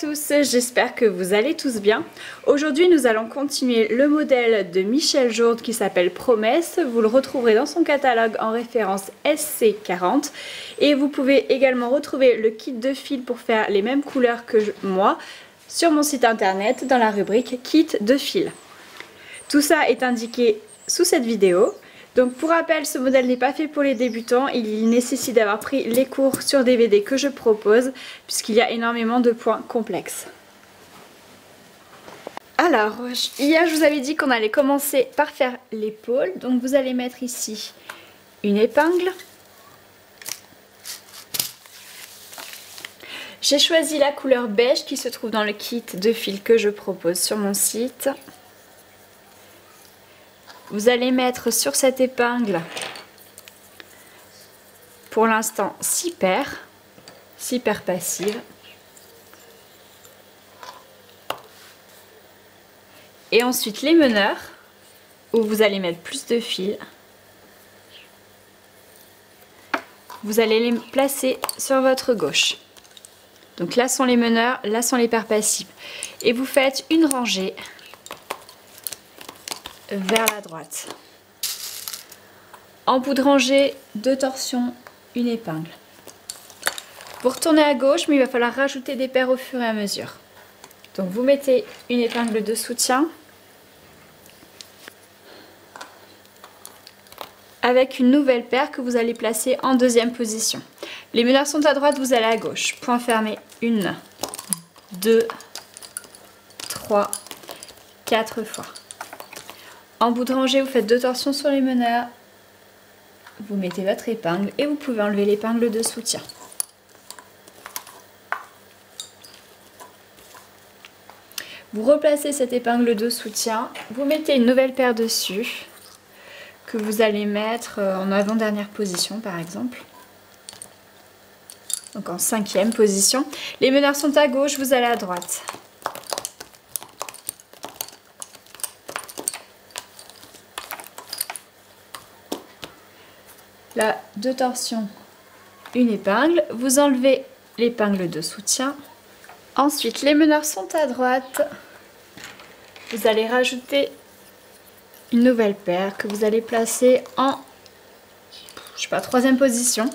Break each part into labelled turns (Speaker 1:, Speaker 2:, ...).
Speaker 1: tous, j'espère que vous allez tous bien. Aujourd'hui nous allons continuer le modèle de Michel Jourde qui s'appelle Promesse. Vous le retrouverez dans son catalogue en référence SC40. Et vous pouvez également retrouver le kit de fil pour faire les mêmes couleurs que moi sur mon site internet dans la rubrique kit de fil. Tout ça est indiqué sous cette vidéo. Donc pour rappel, ce modèle n'est pas fait pour les débutants, il nécessite d'avoir pris les cours sur DVD que je propose puisqu'il y a énormément de points complexes. Alors, hier je vous avais dit qu'on allait commencer par faire l'épaule, donc vous allez mettre ici une épingle. J'ai choisi la couleur beige qui se trouve dans le kit de fil que je propose sur mon site. Vous allez mettre sur cette épingle, pour l'instant, 6 paires passives. Et ensuite les meneurs, où vous allez mettre plus de fils. Vous allez les placer sur votre gauche. Donc là sont les meneurs, là sont les paires passives. Et vous faites une rangée vers la droite. En bout de rangée, 2 torsions, une épingle. Vous retournez à gauche, mais il va falloir rajouter des paires au fur et à mesure. Donc vous mettez une épingle de soutien avec une nouvelle paire que vous allez placer en deuxième position. Les meneurs sont à droite, vous allez à gauche. Point fermé, 1, 2, 3, 4 fois. En bout de rangée, vous faites 2 torsions sur les meneurs, vous mettez votre épingle et vous pouvez enlever l'épingle de soutien. Vous replacez cette épingle de soutien, vous mettez une nouvelle paire dessus, que vous allez mettre en avant-dernière position par exemple. Donc en 5e position. Les meneurs sont à gauche, vous allez à droite. Là, 2 torsions, une épingle. Vous enlevez l'épingle de soutien. Ensuite, les meneurs sont à droite. Vous allez rajouter une nouvelle paire que vous allez placer en, je sais pas, 3e position.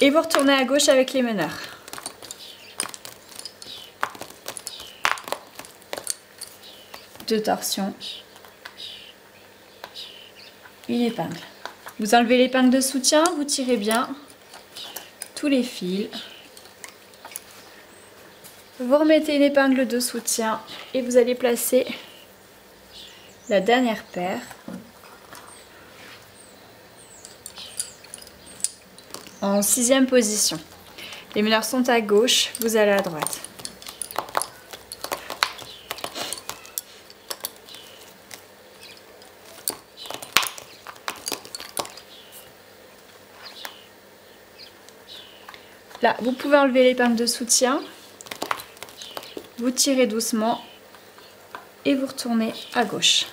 Speaker 1: Et vous retournez à gauche avec les meneurs. Deux torsions. Une épingle. Vous enlevez l'épingle de soutien, vous tirez bien tous les fils. Vous remettez une épingle de soutien et vous allez placer la dernière paire en 6e position. Les meneurs sont à gauche, vous allez à droite. Là, vous pouvez enlever l'épingle de soutien, vous tirez doucement et vous retournez à gauche.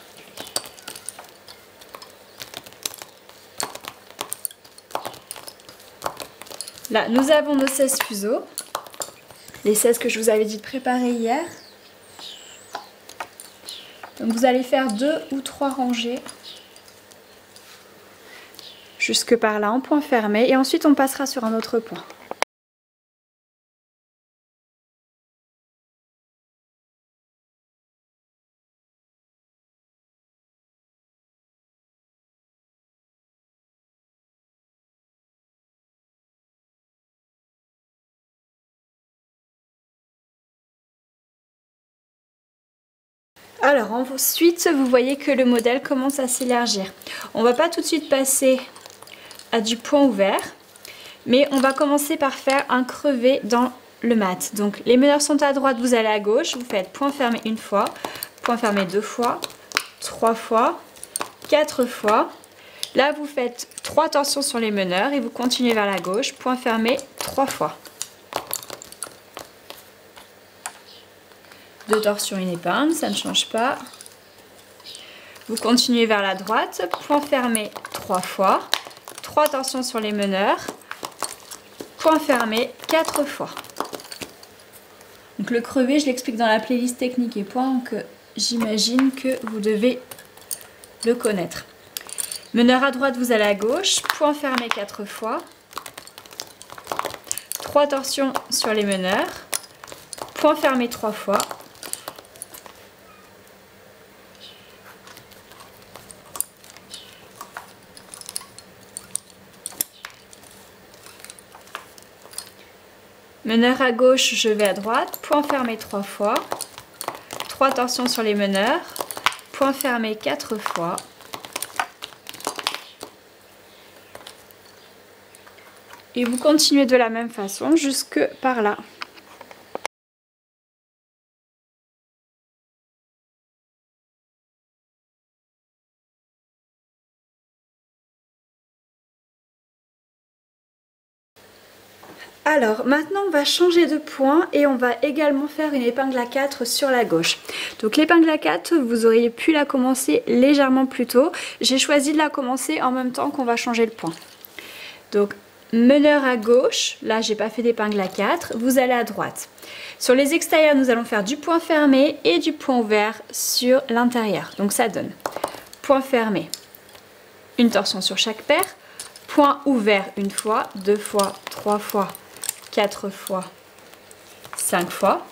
Speaker 1: Là, nous avons nos 16 fuseaux, les 16 que je vous avais dit de préparer hier. Donc vous allez faire 2 ou 3 rangées jusque par là en point fermé et ensuite on passera sur un autre point. Alors ensuite, vous voyez que le modèle commence à s'élargir. On ne va pas tout de suite passer à du point ouvert, mais on va commencer par faire un crevé dans le mat. Donc les meneurs sont à droite, vous allez à gauche, vous faites point fermé une fois, point fermé 2 fois, 3 fois, 4 fois. Là vous faites 3 torsions sur les meneurs et vous continuez vers la gauche, point fermé 3 fois. 2 torsions, une épingle, ça ne change pas. Vous continuez vers la droite, point fermé 3 fois, 3 torsions sur les meneurs, point fermé 4 fois. Donc le crevé, je l'explique dans la playlist technique et points, donc j'imagine que vous devez le connaître. Meneur à droite, vous allez à gauche, point fermé 4 fois, 3 torsions sur les meneurs, point fermé 3 fois, meneur à gauche, je vais à droite, point fermé 3 fois, 3 torsions sur les meneurs, point fermé 4 fois, et vous continuez de la même façon jusque par là. Alors maintenant on va changer de point et on va également faire une épingle à 4 sur la gauche. Donc l'épingle à 4, vous auriez pu la commencer légèrement plus tôt. J'ai choisi de la commencer en même temps qu'on va changer le point. Donc meneur à gauche, là j'ai pas fait d'épingle à 4, vous allez à droite. Sur les extérieurs, nous allons faire du point fermé et du point ouvert sur l'intérieur. Donc ça donne point fermé, une torsion sur chaque paire, point ouvert une fois, 2 fois, 3 fois, 4 fois, 5 fois,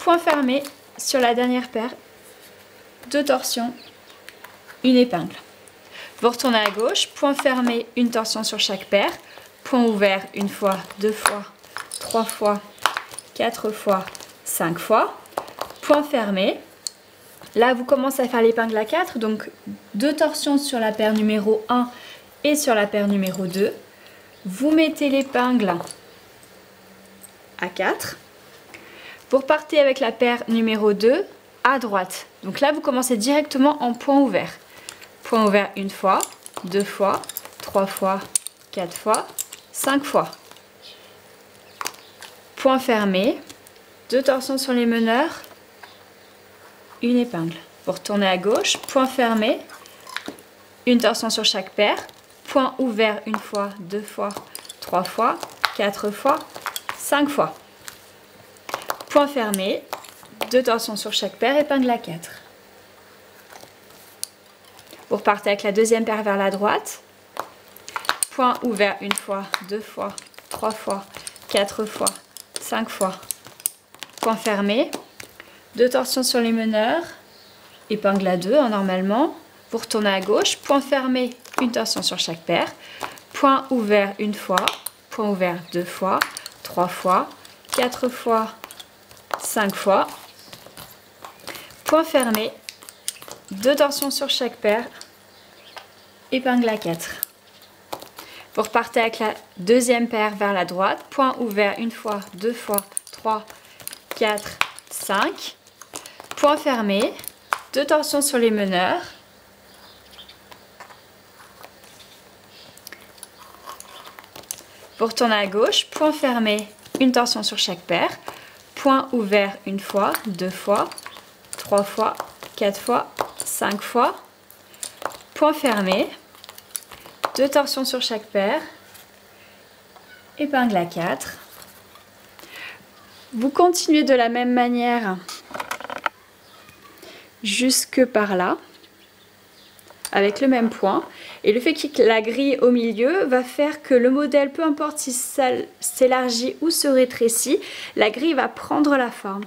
Speaker 1: point fermé sur la dernière paire, 2 torsions, une épingle. Vous retournez à gauche, point fermé, une torsion sur chaque paire, point ouvert une fois, 2 fois, 3 fois, 4 fois, 5 fois, point fermé. Là, vous commencez à faire l'épingle à 4, donc 2 torsions sur la paire numéro 1 et sur la paire numéro 2. Vous mettez l'épingle à 4. Vous repartez avec la paire numéro 2 à droite. Donc là, vous commencez directement en point ouvert. Point ouvert une fois, 2 fois, 3 fois, 4 fois, 5 fois. Point fermé, 2 torsions sur les meneurs, une épingle. Vous retournez à gauche, point fermé, une torsion sur chaque paire, point ouvert une fois, 2 fois, 3 fois, 4 fois, 5 fois. Point fermé, 2 torsions sur chaque paire, épingle à 4. Vous repartez avec la deuxième paire vers la droite. Point ouvert une fois, 2 fois, 3 fois, 4 fois, 5 fois. Point fermé, 2 torsions sur les meneurs, épingle à 2 normalement. Vous retournez à gauche, point fermé, une torsion sur chaque paire. Point ouvert une fois, point ouvert 2 fois, 3 fois, 4 fois, 5 fois. Point fermé, 2 torsions sur chaque paire, épingle à 4. Vous repartez avec la deuxième paire vers la droite, point ouvert une fois, 2 fois, 3, 4, 5. Point fermé, 2 torsions sur les meneurs. Vous retournez à gauche, point fermé, une torsion sur chaque paire. Point ouvert une fois, 2 fois, 3 fois, 4 fois, 5 fois. Point fermé, 2 torsions sur chaque paire, épingle à 4. Vous continuez de la même manière jusque par là, avec le même point. Et le fait qu'il y ait la grille au milieu va faire que le modèle, peu importe si ça s'élargit ou se rétrécit, la grille va prendre la forme.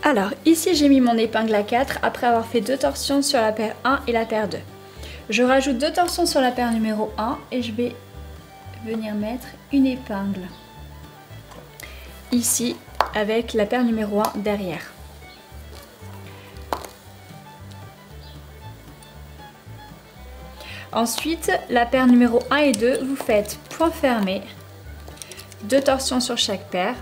Speaker 1: Alors ici j'ai mis mon épingle à 4 après avoir fait 2 torsions sur la paire 1 et la paire 2. Je rajoute 2 torsions sur la paire numéro 1 et je vais venir mettre une épingle ici avec la paire numéro 1 derrière. Ensuite, la paire numéro 1 et 2, vous faites point fermé, 2 torsions sur chaque paire.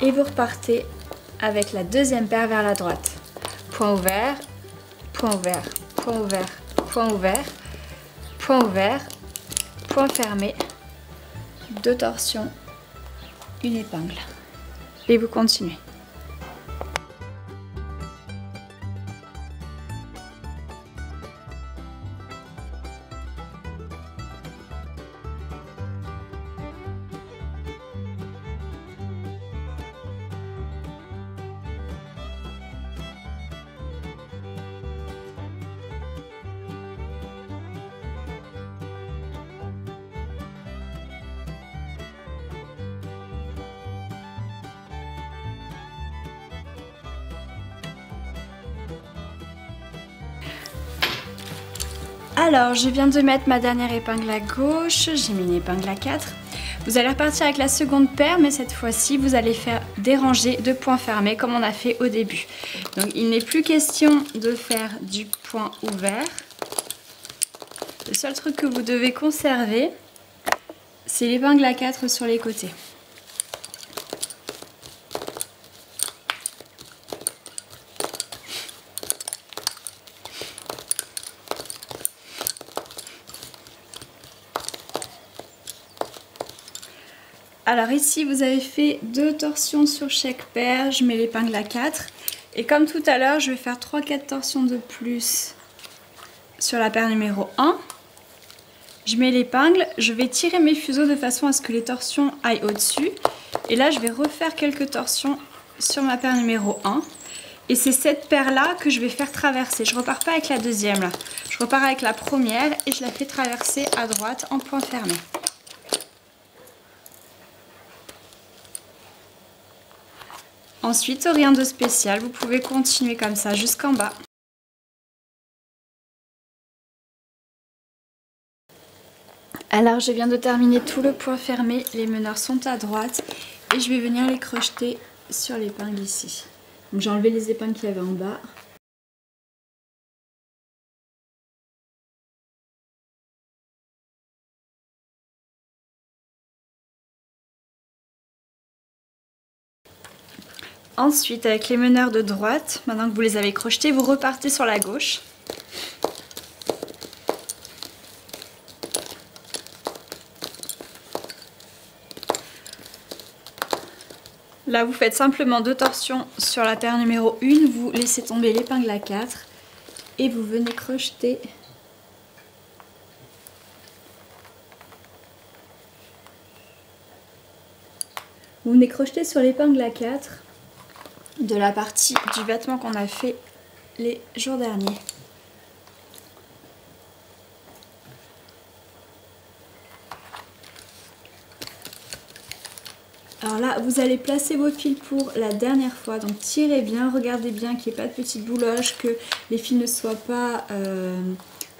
Speaker 1: Et vous repartez avec la deuxième paire vers la droite. Point ouvert, point ouvert, point ouvert, point ouvert, point ouvert, point fermé, 2 torsions, une épingle. Et vous continuez. Alors, je viens de mettre ma dernière épingle à gauche, j'ai mis une épingle à 4. Vous allez repartir avec la seconde paire, mais cette fois-ci, vous allez faire des rangées de points fermés comme on a fait au début. Donc, il n'est plus question de faire du point ouvert. Le seul truc que vous devez conserver, c'est l'épingle à 4 sur les côtés. Alors ici vous avez fait 2 torsions sur chaque paire, je mets l'épingle à 4 et comme tout à l'heure je vais faire 3-4 torsions de plus sur la paire numéro 1. Je mets l'épingle, je vais tirer mes fuseaux de façon à ce que les torsions aillent au-dessus et là je vais refaire quelques torsions sur ma paire numéro 1 et c'est cette paire là que je vais faire traverser. Je repars pas avec la deuxième là, je repars avec la première et je la fais traverser à droite en point fermé. Ensuite, rien de spécial, vous pouvez continuer comme ça jusqu'en bas. Alors, je viens de terminer tout le point fermé, les meneurs sont à droite et je vais venir les crocheter sur l'épingle ici. Donc j'ai enlevé les épingles qu'il y avait en bas. Ensuite, avec les meneurs de droite, maintenant que vous les avez crochetés, vous repartez sur la gauche. Là, vous faites simplement 2 torsions sur la paire numéro 1, vous laissez tomber l'épingle à 4 et vous venez crocheter sur l'épingle à 4 de la partie du vêtement qu'on a fait les jours derniers. Alors là, vous allez placer vos fils pour la dernière fois, donc tirez bien, regardez bien qu'il n'y ait pas de petites bouloches, que les fils ne soient pas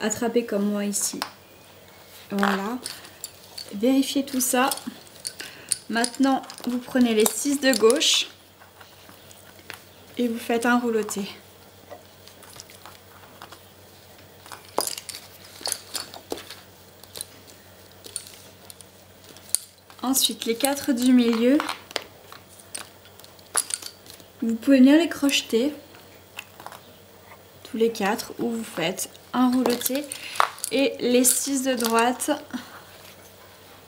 Speaker 1: attrapés comme moi ici. Voilà, vérifiez tout ça. Maintenant, vous prenez les 6 de gauche et vous faites un rouloté. Ensuite, les 4 du milieu, vous pouvez venir les crocheter, tous les 4, ou vous faites un rouloté, et les 6 de droite,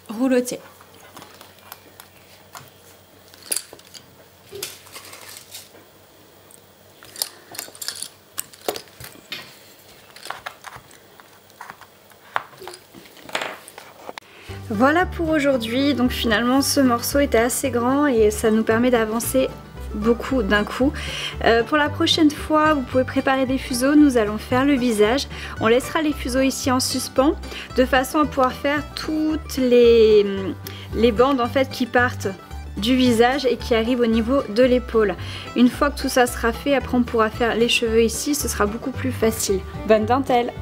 Speaker 1: rouloté. Voilà pour aujourd'hui, donc finalement ce morceau était assez grand et ça nous permet d'avancer beaucoup d'un coup. Pour la prochaine fois, vous pouvez préparer des fuseaux. Nous allons faire le visage. On laissera les fuseaux ici en suspens de façon à pouvoir faire toutes les bandes en fait qui partent du visage et qui arrivent au niveau de l'épaule. Une fois que tout ça sera fait, après on pourra faire les cheveux ici, ce sera beaucoup plus facile. Bonne dentelle!